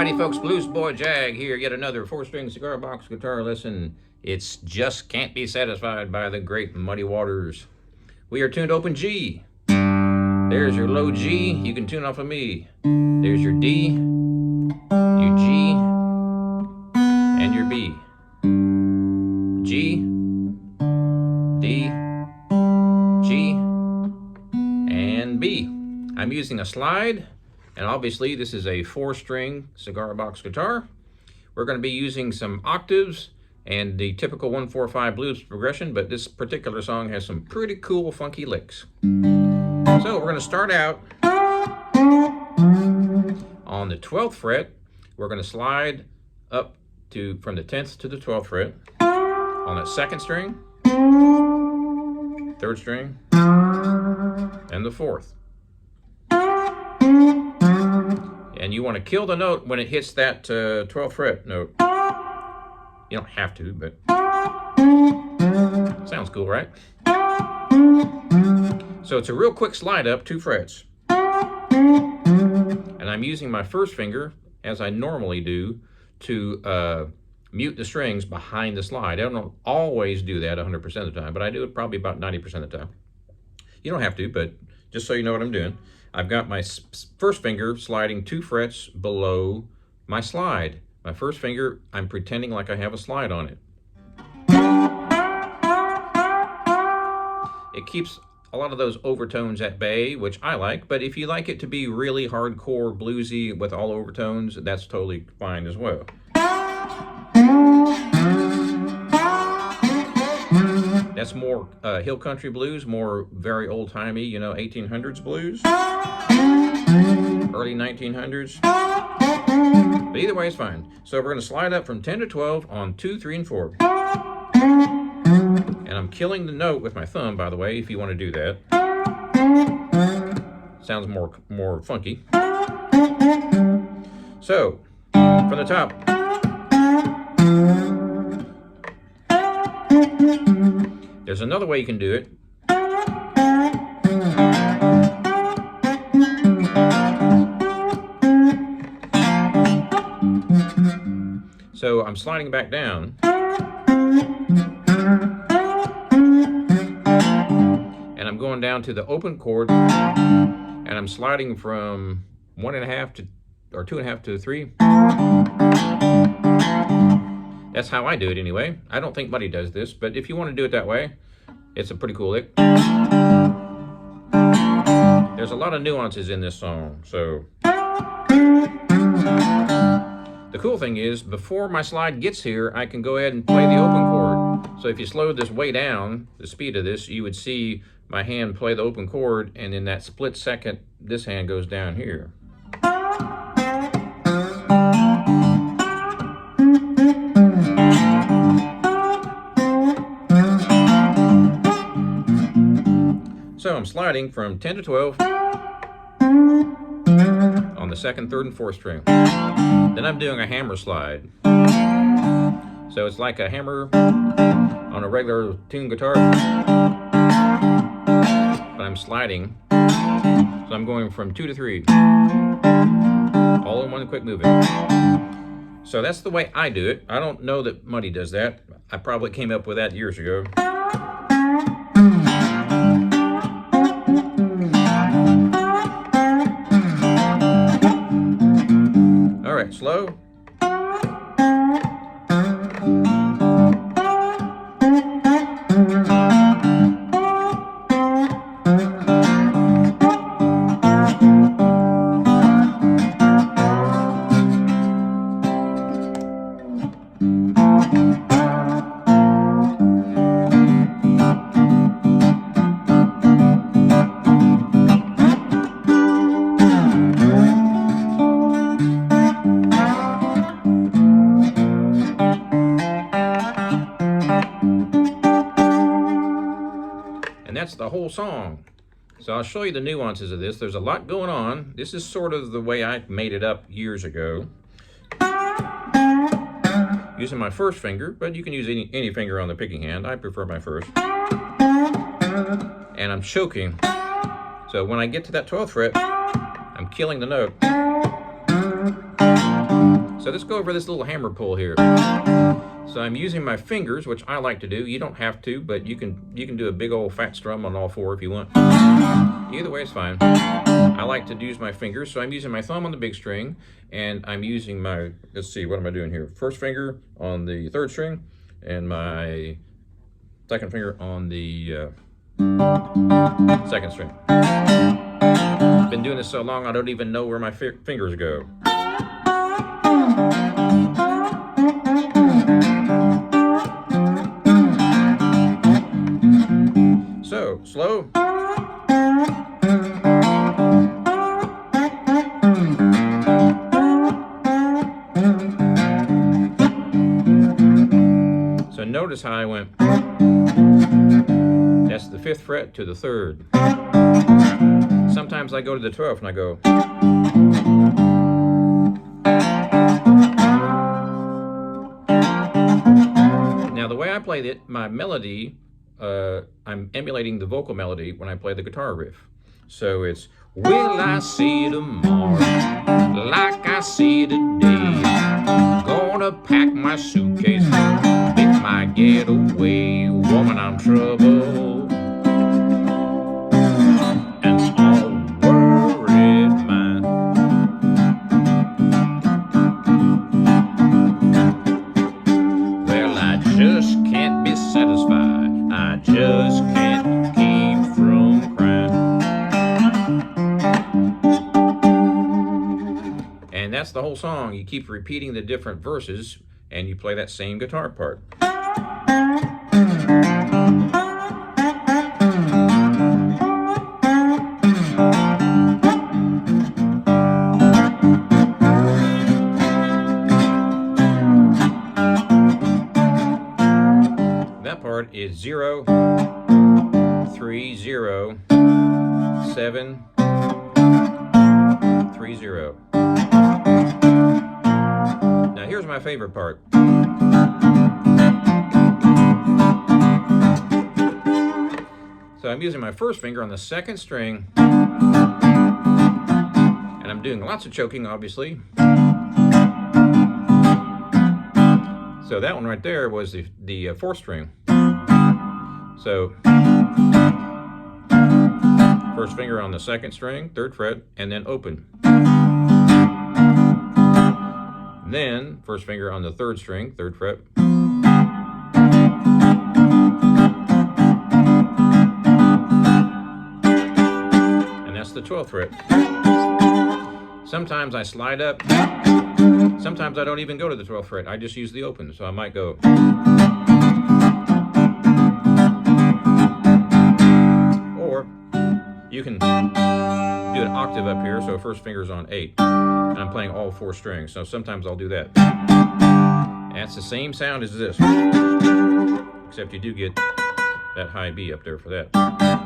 Howdy folks, Bluesboy Jag here, yet another 4-string cigar box guitar lesson. It's just can't be satisfied by the great muddy waters. We are tuned open G. There's your low G, you can tune off of me. There's your D, your G, and your B. G, D, G, and B. I'm using a slide. And obviously this is a 4-string cigar box guitar. We're going to be using some octaves and the typical 1-4-5 blues progression, but this particular song has some pretty cool funky licks. So we're going to start out on the 12th fret. We're going to slide up to from the 10th to the 12th fret on that 2nd string, 3rd string, and the 4th. And you want to kill the note when it hits that 12th fret note. You don't have to, but sounds cool, right? So it's a real quick slide up 2 frets. And I'm using my first finger, as I normally do, to mute the strings behind the slide. I don't always do that 100% of the time, but I do it probably about 90% of the time. You don't have to, but just so you know what I'm doing. I've got my first finger sliding 2 frets below my slide. My first finger, I'm pretending like I have a slide on it. It keeps a lot of those overtones at bay, which I like, but if you like it to be really hardcore bluesy with all overtones, that's totally fine as well. That's more hill country blues, more very old-timey, you know, 1800s blues, early 1900s. But either way, it's fine. So we're going to slide up from 10 to 12 on 2, 3, and 4. And I'm killing the note with my thumb, by the way, if you want to do that. Sounds more funky. So, from the top. There's another way you can do it. So I'm sliding back down. And I'm going down to the open chord. And I'm sliding from 1.5 to, or 2.5 to 3. That's how I do it anyway. I don't think Buddy does this, but if you want to do it that way, it's a pretty cool lick. There's a lot of nuances in this song, so. The cool thing is, before my slide gets here, I can go ahead and play the open chord. So if you slowed this way down, the speed of this, you would see my hand play the open chord, and in that split second, this hand goes down here. So I'm sliding from 10 to 12 on the 2nd, 3rd, and 4th string. Then I'm doing a hammer slide. So it's like a hammer on a regular tuned guitar, but I'm sliding. So I'm going from 2 to 3, all in one quick movement. So that's the way I do it. I don't know that Muddy does that. I probably came up with that years ago. All right, slow. And that's the whole song. So I'll show you the nuances of this. There's a lot going on. This is sort of the way I made it up years ago. Using my first finger, but you can use any finger on the picking hand. I prefer my first. And I'm choking. So when I get to that 12th fret, I'm killing the note. So let's go over this little hammer pull here. So I'm using my fingers, which I like to do. You don't have to, but you can do a big old fat strum on all four if you want. Either way is fine. I like to use my fingers, so I'm using my thumb on the big string, and I'm using my, let's see, what am I doing here? First finger on the third string, and my second finger on the second string. Been doing this so long I don't even know where my fingers go. So, slow. So notice how I went. That's the 5th fret to the 3rd. Sometimes I go to the 12th and I go. Now the way I play it, my melody, I'm emulating the vocal melody when I play the guitar riff. So it's, will I see tomorrow like I see today? Gonna pack my suitcase, make my getaway. Woman, I'm trouble, and all worried mind. Well, I just can't be satisfied. I just can't keep from crying. And that's the whole song. You keep repeating the different verses, and you play that same guitar part. That part is 0, 3, 0, 7, 3, 0. Now here's my favorite part. So I'm using my first finger on the second string, and I'm doing lots of choking, obviously. So that one right there was the 4th string. So first finger on the 2nd string, 3rd fret, and then open. Then first finger on the 3rd string, 3rd fret. And that's the 12th fret. Sometimes I slide up. Sometimes I don't even go to the 12th fret. I just use the open. So I might go. Or you can do an octave up here. So first finger's on 8. And I'm playing all 4 strings. So sometimes I'll do that. And it's the same sound as this. Except you do get that high B up there for that.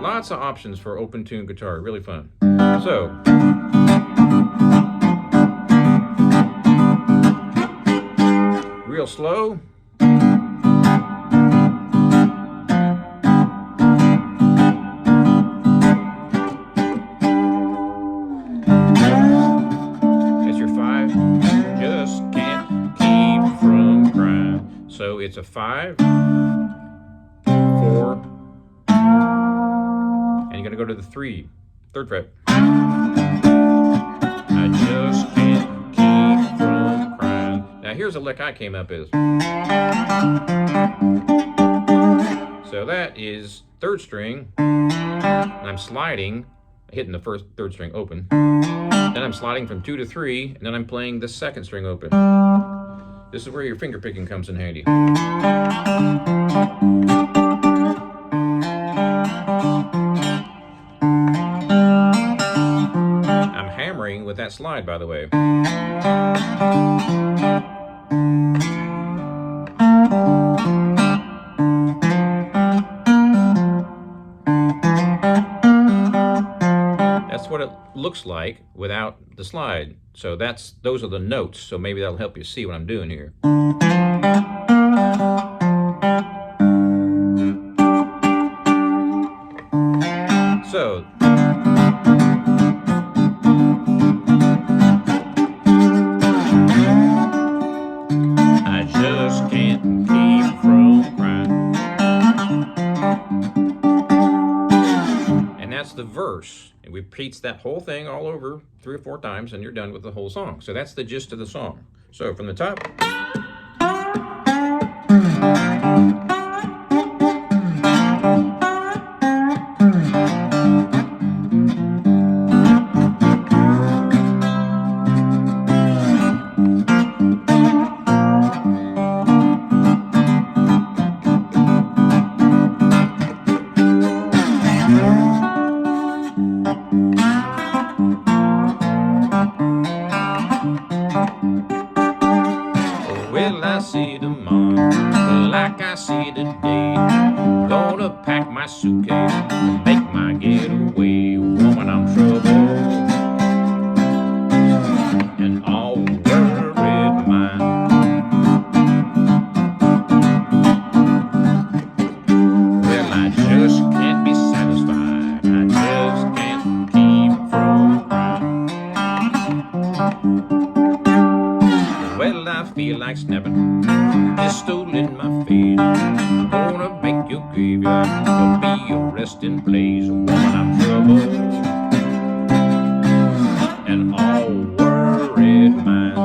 Lots of options for open tune guitar. Really fun. So. Real slow. That's your 5. Just can't keep from crying. So it's a 5, 4, and you're gonna go to the 3, 3rd fret. I just can't keep from crying. Now here's a lick I came up with. So that is 3rd string, and I'm sliding, hitting the 3rd string open. Then I'm sliding from 2 to 3, and then I'm playing the 2nd string open. This is where your finger picking comes in handy. I'm hammering with that slide, by the way. That's what it looks like without the slide. So those are the notes. So maybe that'll help you see what I'm doing here. So verse. It repeats that whole thing all over 3 or 4 times, and you're done with the whole song. So that's the gist of the song. So from the top. Well, I see tomorrow like I see today. Gonna pack my suitcase, make my getaway. Woman, I'm trouble and all worried mind. Well, I just can't be satisfied. I just can't keep from crying. Well, I feel like snapping pistol in my face. Gonna make your graveyard gonna be your resting place. Woman, I'm trouble and all worried mind.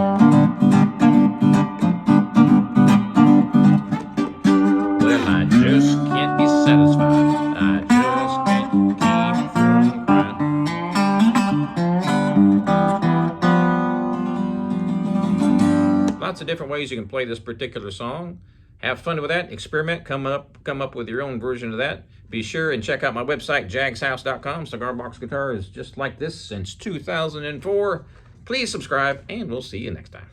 Well, I just can't be satisfied. I just can't keep from crying. Lots of different ways you can play this particular song. Have fun with that. Experiment. Come up with your own version of that. Be sure and check out my website, jagshouse.com. Cigar box guitar is just like this since 2004. Please subscribe, and we'll see you next time.